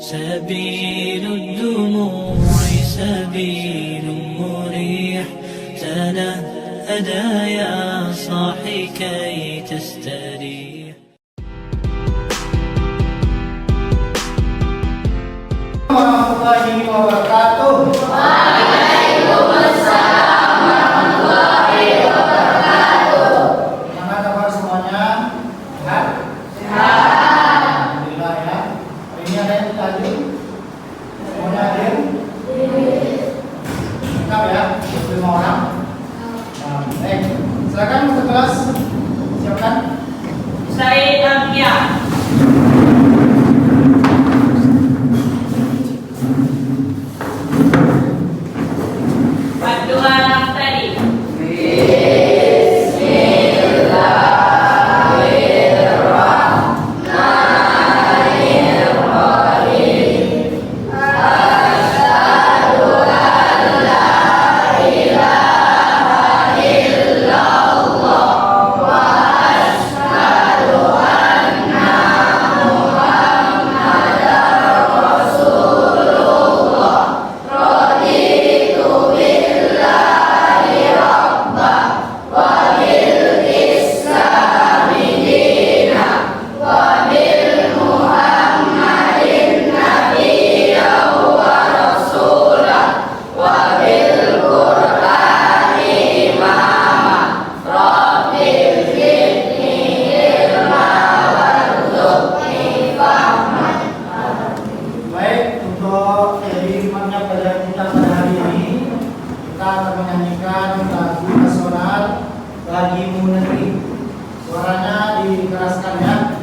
سبيل الدموع سبيل مريح، تنهدى يا صاحي كي تستريح. Warahmatullahi wabarakatuh. Waalaikumsalam warahmatullahi wabarakatuh. Gimana kabar semuanya? Sehat? Sehat. Alhamdulillah ya. Hari ini ada yang tadi? Semuanya hadir? Lengkap ya? 25 orang? Nah, baik. Silakan untuk kelas. Siapkan. Saya Amia. Panduan tadi. Bagimu negeri. Suaranya dikeraskan ya.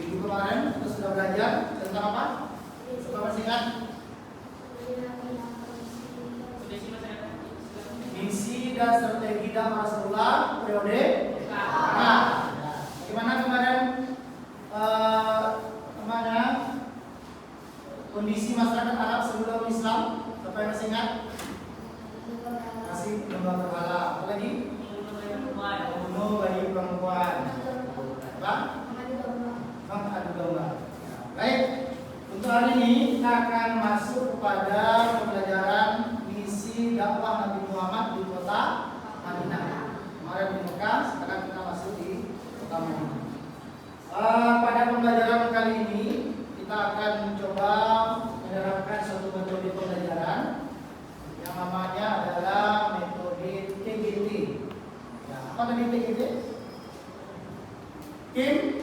Kemarin kita sudah belajar tentang apa? Suka masih ingat? Misi dan strategi dakwah Rasulullah periode. Nah, bagaimana kemarin kondisi masyarakat Arab sebelum Islam? Siapa yang masih ingat? Masih menyembah berhala. Apa lagi? Membunuh bayi perempuan. Apa? Adu domba. Baik, untuk hari ini kita akan masuk kepada pembelajaran misi dakwah Nabi Muhammad di kota Madinah. Kemarin di Mekah, sekarang kita masuk di kota Madinah. Pada pembelajaran kali ini kita akan mencoba menerapkan suatu metode pembelajaran yang namanya adalah metode TGT. Ya, apa tadi TGT? Game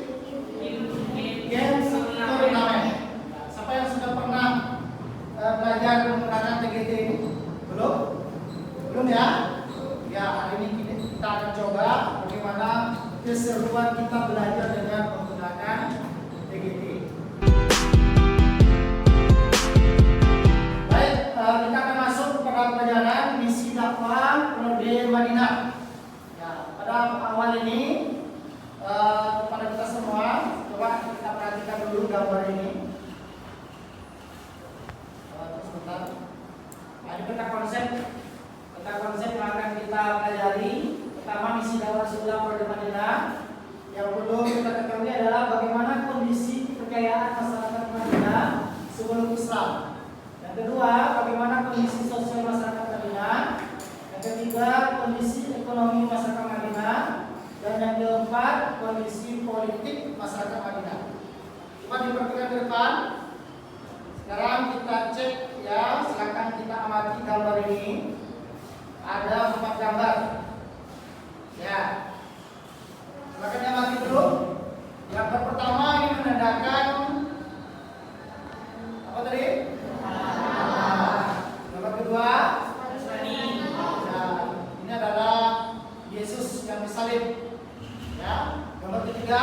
turnamen. Siapa yang sudah pernah belajar menggunakan TGT ini? Belum? Belum ya? Ya, hari ini kita akan coba bagaimana keseruan kita belajar dengan menggunakan TGT. Baik, kita akan masuk kepada pelajaran misi dakwah periode Madinah. Ya, pada awal ini kepada kita semua, coba kita perhatikan dulu gambar ini. Terus bentar. Nah, ini peta konsep yang akan kita pelajari. Pertama, misi dakwah Rasulullah periode Madinah. Yang perlu kita ketahui adalah bagaimana politik masyarakat Madinah. Coba diperhatikan ke depan. Sekarang kita cek ya, silakan kita amati gambar ini. Ada 4 gambar. Ya. Silakan diamati dulu. Yang pertama ini menandakan apa tadi? Gambar kedua, ya, ini adalah Yesus yang disalib. Ya. Gambar ketiga,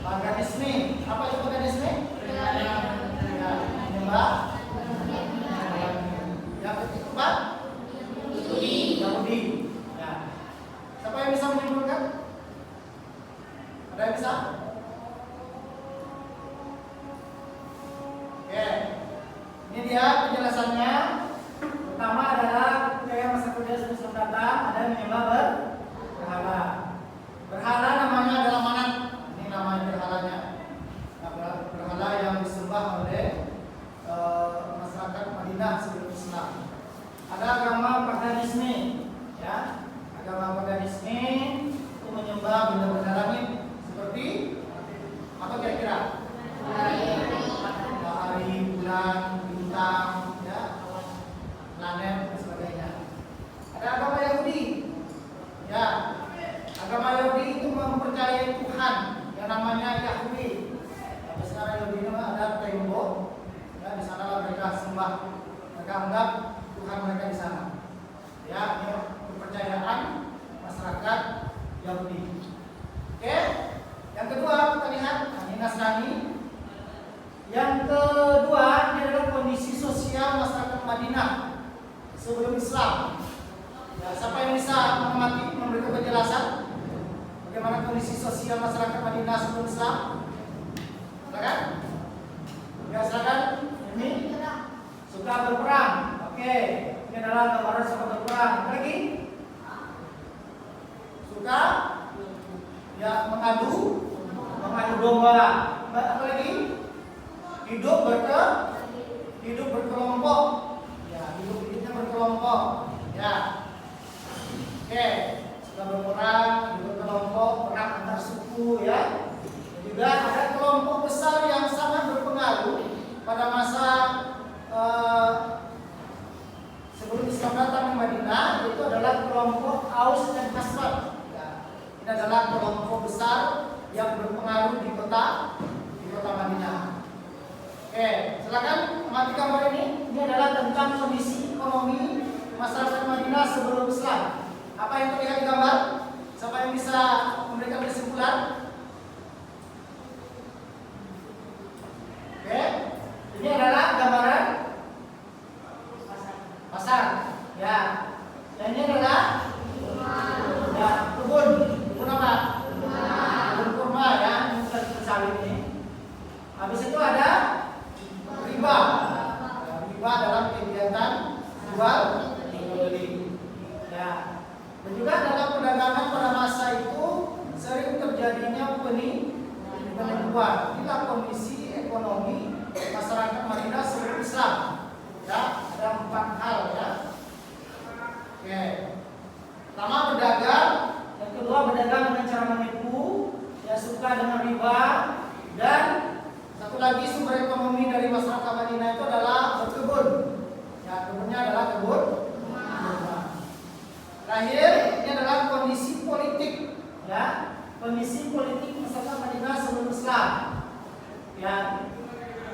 paganisme. Apa itu paganisme? Ya, menyembah. Yang keempat, Yahudi. Ya. Siapa yang bisa menyimpulkan? Ada yang bisa? Oke. Ini dia penjelasannya. Pertama adalah ketika masa kuliah sebelum datang ada menyembah berhala. Berhala namanya adalah manat. Ini nama berhalanya. Nah, berhala yang disembah oleh masyarakat Madinah sebelum Islam. Ada agama paganisme, ya. Agama paganisme itu menyembah benda-benda langit seperti apa kira-kira? Matahari, bulan, bintang, ya, planet dan sebagainya. Ada agama Yahudi, ya. Agama Yahudi itu mempercayai Tuhan yang namanya Yahweh. Tapi sekarang Yahudi itu ada tembok, ya, di sana mereka sembah, mereka anggap Tuhan mereka di sana. Ya, ini kepercayaan masyarakat Yahudi. Oke, yang kedua kita lihat ini Nasrani. Yang kedua ini adalah kondisi sosial masyarakat Madinah sebelum Islam. Ya, siapa yang bisa mengamati memberikan penjelasan bagaimana kondisi sosial masyarakat Madinah sebelum Islam? Silakan. Ya, silakan. Ini suka berperang. Oke, ini adalah gambaran suka berperang. Apa lagi? Suka ya mengadu domba. Apa lagi? Hidup berkelompok. Ya, hidupnya berkelompok. Ya. Oke, suka berperang, hidup berkelompok, perang antar suku, ya. Dan juga ada kelompok besar yang sangat berpengaruh pada masa sebelum Islam datang di Madinah, itu adalah kelompok Aus dan Khazraj. Ya, ini adalah kelompok besar yang berpengaruh di kota Madinah. Oke, silakan amati gambar ini. Ini adalah tentang kondisi ekonomi masyarakat Madinah sebelum Islam. Apa yang terlihat di gambar? Siapa yang bisa memberikan kesimpulan? Oke, ini adalah gambaran pasar. Ya, dan ini adalah ya, kebun apa? Kebun kurma, ya, kebun sawit ini. Habis itu ada riba. Riba dalam kegiatan jual beli. Ya. Dan juga dalam perdagangan pada masa itu sering terjadinya penipuan. Inilah kondisi ekonomi masyarakat Madinah sebelum Islam. Ya, ada 4 hal, ya. Oke. Pertama berdagang, yang kedua berdagang dengan cara menipu, ya, suka dengan riba, dan satu lagi sumber ekonomi dari masyarakat Madinah itu adalah berkebun. Ya, kebunnya adalah kebun. Terakhir, ini adalah kondisi politik, ya, kondisi politik masyarakat Madinah sebelum Islam. Ya,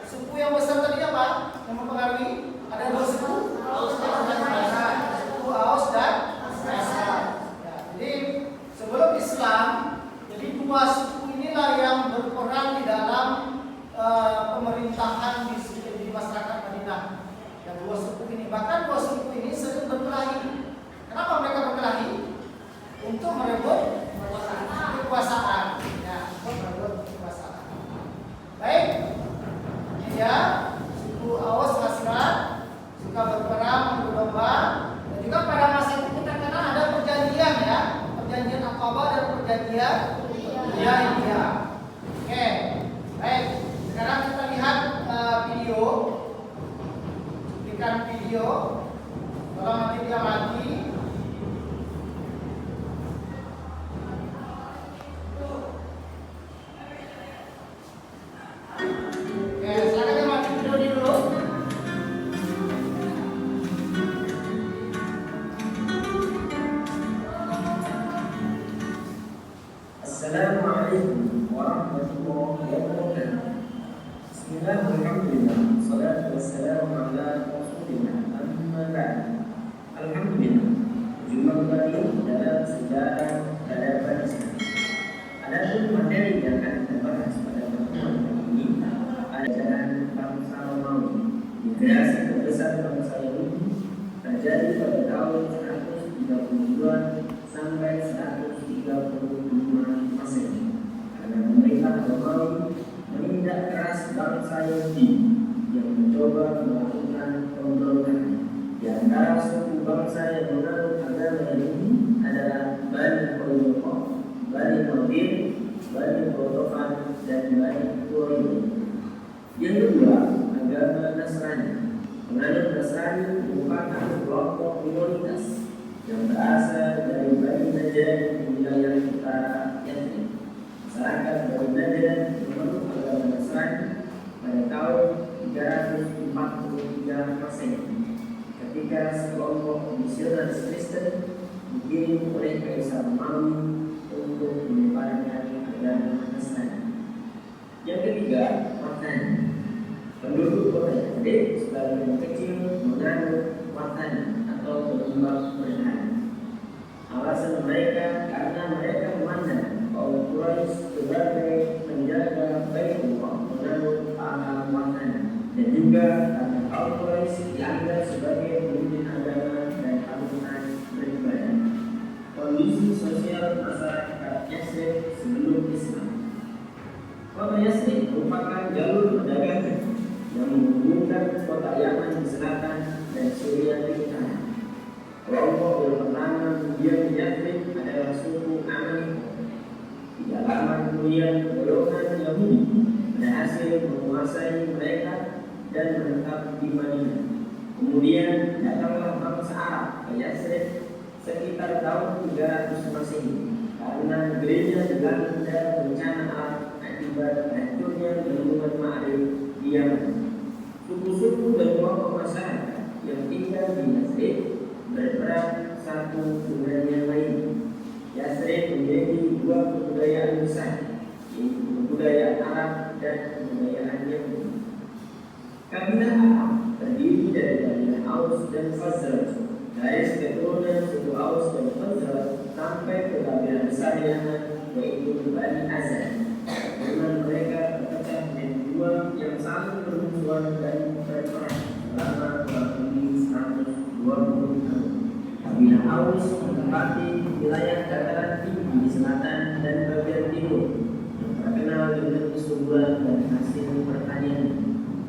suku yang besar tadi apa? Yang mempengaruhi ada 2 suku, suku Aus dan Khazraj. Ya, jadi sebelum Islam, jadi 2 suku inilah yang berperan di dalam pemerintahan di masyarakat Madinah. Dan 2 suku ini, bahkan 2 suku ini sering berkelahi. Kenapa mereka berkelahi? Untuk merebut kekuasaan. Ya, untuk merebut kekuasaan. Baik, ini dia suku Aus Khazraj suka berperang, mengadu domba, dan juga pada masa itu kita kenal ada perjanjian, ya, perjanjian Aqabah dan perjanjian ya Bismillahirrahmanirrahim. Wassalatu wassalamu ala Rasulillah. Amma ba'd. Alhamdulillah. Jumpa kembali dalam sejarah peradaban Islam. Adapun materi yang akan kita bahas pada pertemuan kali ini adalah bangsa Romawi. Migrasi terbesar bangsa Yahudi terjadi pada tahun 132 sampai 135 Masehi. Karena pemerintah Romawi menindak keras bangsa Yahudi yang mencoba melakukan pemberontakan. Di antara suku bangsa yang menganut agama Yahudi adalah Bani Quraiza, Bani Nadir, Bani Quraiza, dan Bani Quraiza. Yang kedua, agama Nasrani. Penganut Nasrani merupakan kelompok minoritas yang berasal dari Bani Najjar di wilayah utara Yathrib. Masyarakat Bani Najjar memeluk agama Nasrani pada tahun 343 Masehi, ketika sekelompok misionaris Kristen dikirim oleh Kaisar Romawi untuk menyebarkan agama Nasrani. Yang ketiga, Watani. Penduduk kota Yathrib sebagian kecil menganut Watani atau penyembah berhala. Alasan mereka karena mereka memandang kaum Quraisy sebagai penjaga Baitullah menganut agama Watani, dan juga karena kaum Quraisy dianggap sebagai pemimpin agama dan panutan beribadah. Kondisi sosial masyarakat Yathrib sebelum Islam. Kota Yathrib merupakan jalur perdagangan yang menghubungkan kota Yaman di selatan dan Syria di utara. Kelompok yang pertama mendiam di Yathrib adalah suku Amalek. Di halaman kemudian golongan Yahudi berhasil menguasai mereka dan menetap di Madinah. Kemudian datanglah bangsa Arab ke Yathrib sekitar tahun 300 Masehi karena negerinya dilanda bencana alam akibat hancurnya bendungan Ma'rib di Yaman. Suku-suku dan kelompok masyarakat yang tinggal di Yathrib berperan satu dengan yang lain. Yathrib menjadi dua kebudayaan besar, yaitu kebudayaan Arab dan kebudayaan Yahudi. Kabilah Arab terdiri dari kabilah Aus dan Khazraj. Garis keturunan suku Aus dan Khazraj sampai ke kabilah besar Yaman, yaitu Bani Azad. Dengan mereka terpecah menjadi dua yang saling bermusuhan dan berperang selama kurang lebih 120 tahun. Kabilah Aus menempati wilayah dataran tinggi di selatan dan bagian timur yang terkenal dengan kesuburan dan hasil pertanian.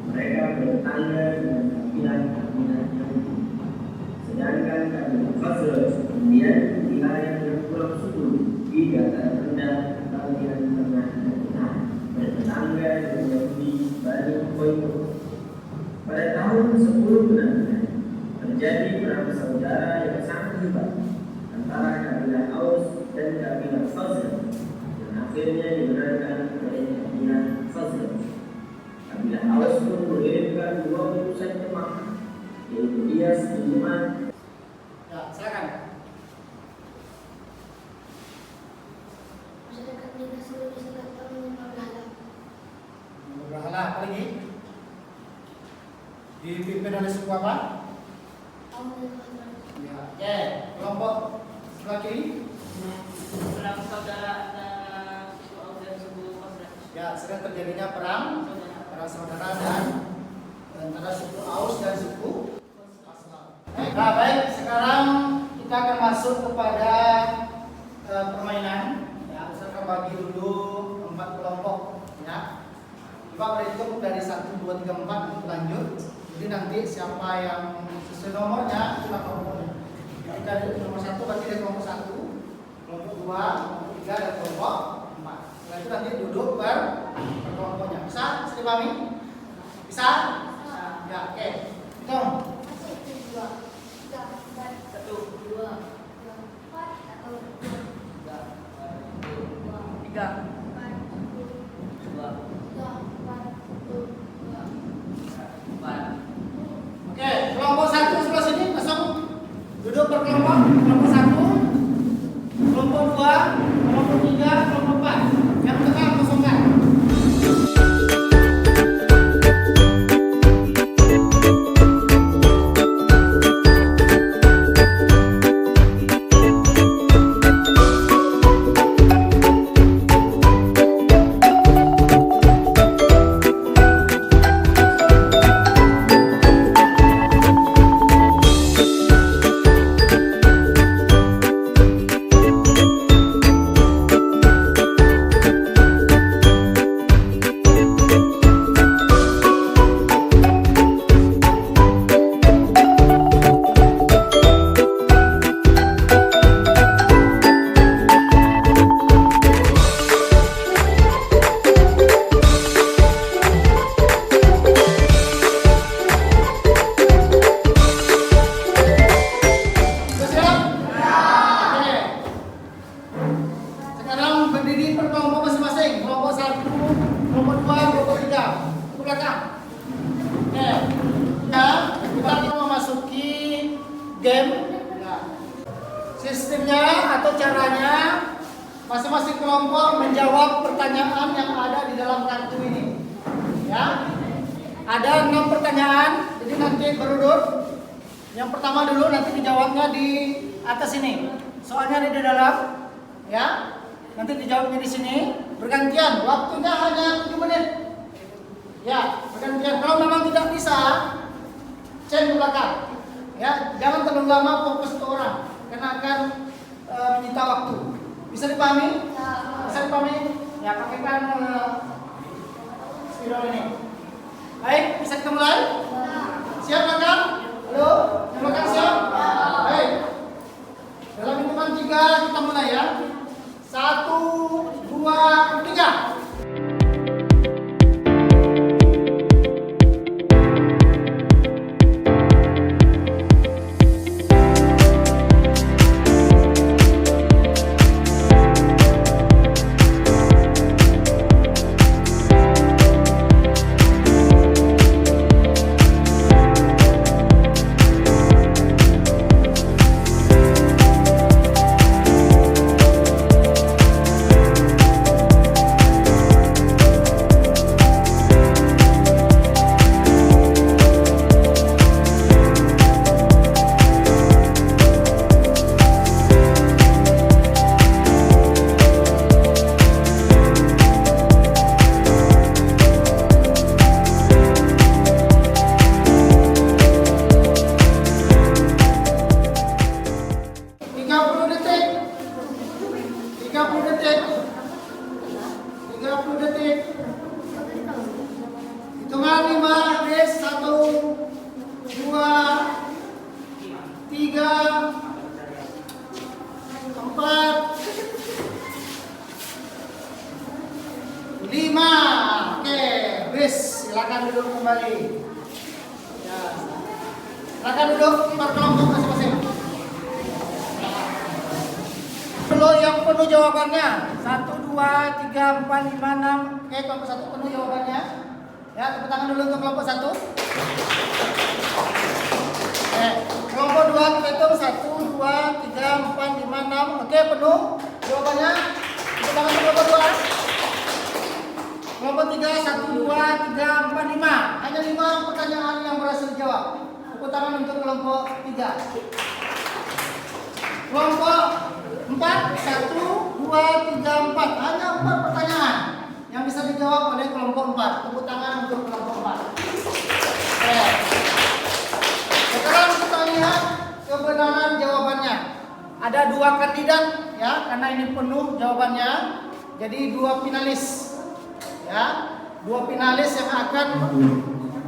Mereka bertetangga dengan kabilah-kabilah Yahudi. Sedangkan kabilah Khazraj kemudian wilayah yang kurang subur di dataran rendah bagian tengah dan utara, bertetangga dengan Yahudi Bani Quraiza. Pada tahun 10 terjadi perang saudara yang sangat hebat antara kabilah Aus dan kabilah Khazraj, dan akhirnya dimenangkan oleh kabilah Khazraj. Kabilah Aus pun mengirimkan 2 utusan ke Makkah, yaitu Iyas bin Nu'man. Ya, silakan. Masyarakat negara seluruh Islam menyembah berhala. Berhala apa lagi? Dipimpin oleh suku apa? Kaum dan Khazraj. Ya, oke. Kelompok sebelah kiri. Perang saudara antara suku Aus dan suku Khazraj. Ya, sedang terjadinya perang saudara dan antara suku Aus dan suku Khazraj. Nah, baik. Sekarang kita akan masuk kepada permainan. Ya, saya akan bagi dulu 4 kelompok. Ya, coba berhitung dari 1, 2, 3, 4 untuk lanjut. Jadi nanti siapa yang sesuai nomornya itulah kelompoknya. Kita dari nomor 1 berarti dari kelompok 1, kelompok 2, kelompok 3 dan kelompok 4. Setelah itu nanti duduk per kelompoknya. Bisa dipahami? Bisa? Ya, oke. Hitung. 1, 2, 3, 4, 1, 2, 4, 3, 4. Oke, kelompok 1 sebelah sini masuk. Duduk per kelompok. Kelompok 1, kelompok 2, kelompok 3, kelompok 4. Yang tengah kosongkan. pertanyaan yang ada di dalam kartu ini. Ya. Ada 6 pertanyaan, jadi nanti berurut. Yang pertama dulu nanti dijawabnya di atas ini. Soalnya di dalam, ya. Nanti dijawabnya di sini. Bergantian. Waktunya hanya 7 menit. Ya, bergantian. Kalau memang tidak bisa, change ke belakang. Ya, jangan terlalu lama fokus ke orang, karena akan menyita waktu. Bisa dipahami? Bisa dipahami? Ya, pakaikan spiral ini. Baik, bisa kita mulai? Siap rekan? Halo? Yang belakang siap? Baik. Dalam hitungan 3 kita mulai ya. 1, 2, 3. Hitungan 5, Des, 1, 2, 3, 4, 5. Oke, Des, silakan duduk kembali. Ya. Silakan duduk per kelompok masing-masing. Perlu yang penuh jawabannya. 1, 2, 3, 4, 5, 6. Oke, kelompok 1 penuh jawabannya. Ya, tepuk tangan dulu untuk kelompok 1. Kelompok 2 kita hitung 1, 2, 3, 4, 5, 6. Oke, penuh jawabannya. Tepuk tangan untuk kelompok 2. Kelompok 3, 1, 2, 3, 4, 5. Hanya 5 pertanyaan yang berhasil dijawab. Tepuk tangan untuk kelompok 3. Kelompok 4, 1, 2, 3, 4. Hanya 4 pertanyaan yang bisa dijawab oleh kelompok 4. Tepuk tangan untuk kelompok 4. Oke. Sekarang kita lihat kebenaran jawabannya. Ada 2 kandidat ya, karena ini penuh jawabannya. Jadi 2 finalis. Ya, 2 finalis yang akan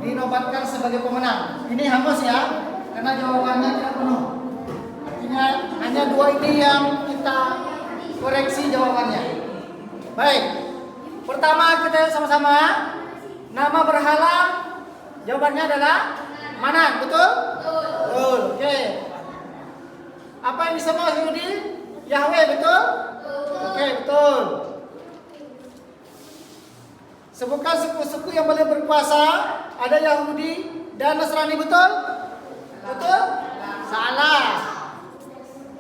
dinobatkan sebagai pemenang. Ini hangus ya, karena jawabannya tidak penuh. Artinya hanya 2 ini yang kita koreksi jawabannya. Baik. Pertama kita sama-sama, nama berhala jawabannya adalah mana? Betul? Betul. Oke. Apa yang disebut Yahudi? Yahweh, betul? Oke, betul. Sebutkan suku-suku yang boleh berkuasa. Ada Yahudi dan Nasrani, betul? Betul? Salah.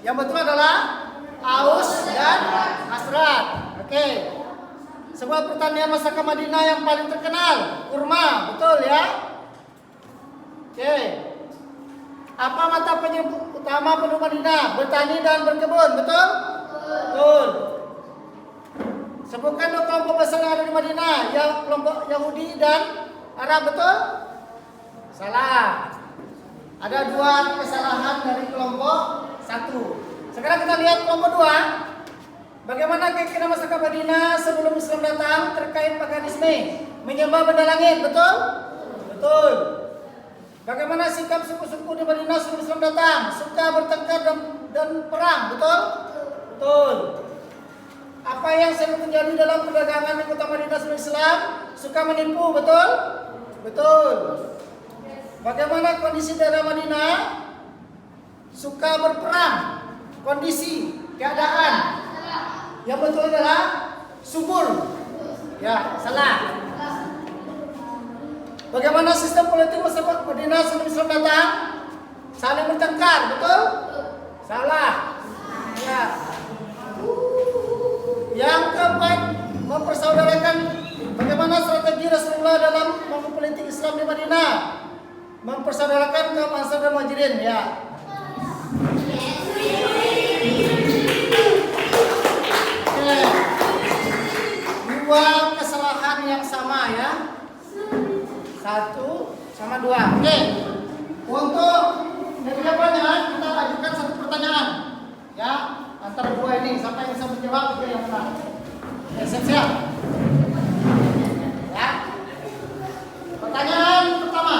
Yang betul adalah Aus dan Nasrat. Oke. Sebuah pertanian masyarakat Madinah yang paling terkenal, kurma, betul ya? Oke. Apa mata penyebab utama penduduk Madinah? Bertani dan berkebun, betul? Betul. Sebutkan 2 kelompok besar yang ada di Madinah, ya, kelompok Yahudi dan Arab, betul? Salah. Ada 2 kesalahan dari kelompok 1. Sekarang kita lihat kelompok 2. Bagaimana keyakinan masyarakat Madinah sebelum Islam datang terkait paganisme, menyembah benda langit, betul? Betul. Bagaimana sikap suku-suku di Madinah sebelum Islam datang? Suka bertengkar dan perang, betul? Betul. Apa yang sering terjadi dalam perdagangan di kota Madinah sebelum Islam? Suka menipu, betul? Betul. Bagaimana kondisi daerah Madinah? Suka berperang. Kondisi, keadaan. Yang betul adalah subur. Ya, salah. Bagaimana sistem politik masyarakat Madinah sebelum Islam datang? Saling bertengkar, betul? Salah. Ya. Yang keempat, mempersaudarakan bagaimana strategi Rasulullah dalam mempolitik Islam di Madinah. Mempersaudarakan ke Ansar dan Muhajirin, ya. Oke. Dua kesalahan yang sama, ya. 1 sama 2. Oke. Untuk dari jawabannya kita ajukan satu pertanyaan, ya, antara dua ini. Siapa yang bisa menjawab dia yang menang. Oke, siap. Ya. Pertanyaan pertama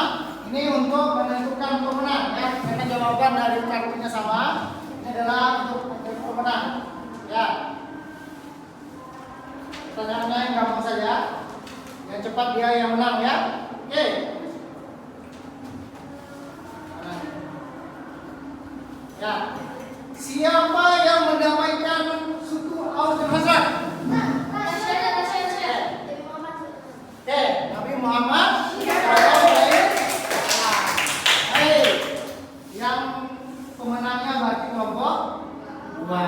ini untuk menentukan pemenang, ya, karena jawaban dari kartunya sama. Ini adalah untuk menentukan pemenang, ya. Pertanyaannya yang gampang saja, yang cepat dia yang menang, ya. Oke. Ya. Siapa yang mendamaikan suku Aus dan Khazraj? Oke, Nabi Muhammad. Baik. Yang pemenangnya berarti kelompok 2.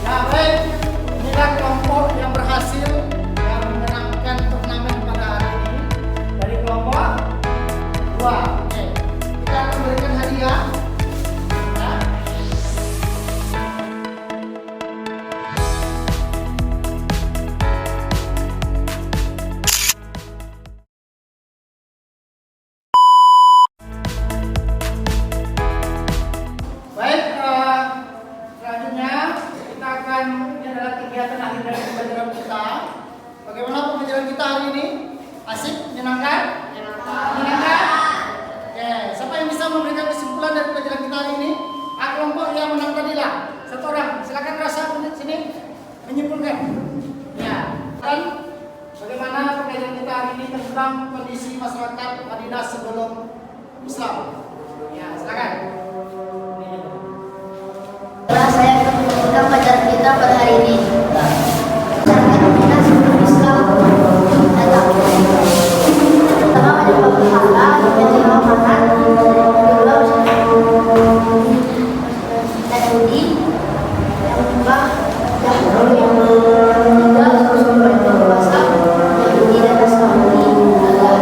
Ya, baik. Inilah kelompok yang berhasil yang memenangkan turnamen pada hari ini dari kelompok 2. Oke. Kita akan berikan hadiah. Ini adalah kegiatan akhir dari pembelajaran kita. Bagaimana pembelajaran kita hari ini? Asik? Menyenangkan? Menyenangkan? Oke, siapa yang bisa memberikan kesimpulan dari pembelajaran kita hari ini? Kelompok yang menang tadi lah. Satu orang, silakan rasa sini menyimpulkan. Ya, dan bagaimana pembelajaran kita hari ini tentang kondisi masyarakat Madinah sebelum Islam. Ya, silakan. Saya akan melanjutkan pelajaran kita pada hari ini. Masyarakat Madinah sebelum Islam datang. Pertama menyembah berhala, yang kedua makan, yang kedua Yahudi, yang kedua Yahudi, yang ketiga sumber berpuasa, Yahudi dan Nasrani adalah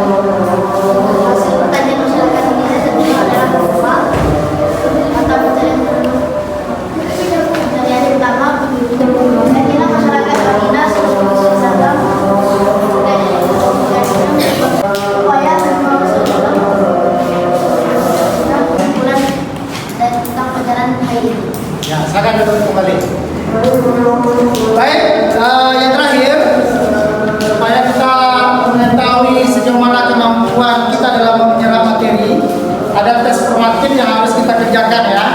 hasil pertanyaan masyarakat Madinah tentunya adalah apa? Mata pencarian pertama, saya kira masyarakat Madinah sebelum Islam upaya terima Rasulullah kesimpulan dan tentang pelajaran hari ini. Ya, silakan duduk kembali. Baik, yang terakhir supaya kita mengetahui sejauh mana kemampuan kita dalam menyerap materi, ada tes formatif yang harus kita kerjakan, ya.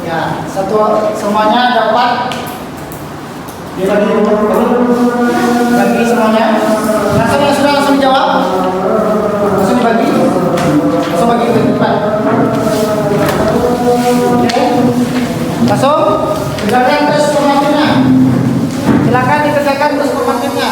Ya, semuanya dapat dibagi semuanya. Langsung yang sudah langsung dijawab, langsung dibagi, langsung bagi ke depan. Oke, langsung silakan tes formatifnya. Silakan dikerjakan tes formatifnya.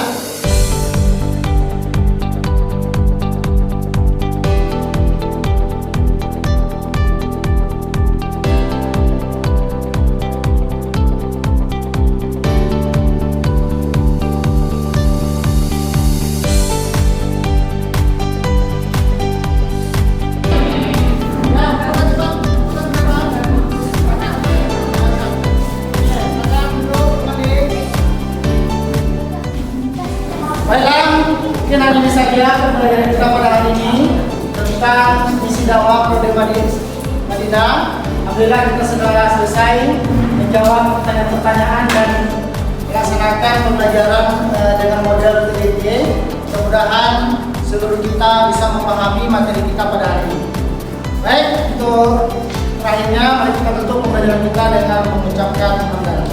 Baiklah, mungkin hari ini saja pembelajaran kita pada hari ini tentang misi dakwah Prode Madinah. Alhamdulillah kita sudah selesai menjawab pertanyaan-pertanyaan dan melaksanakan pembelajaran dengan model PJJ. Mudah-mudahan seluruh kita bisa memahami materi kita pada hari ini. Baik, untuk terakhirnya mari kita tutup pembelajaran kita dengan mengucapkan hamdalah.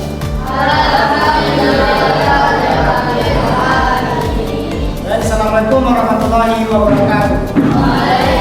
Assalamualaikum warahmatullahi wabarakatuh.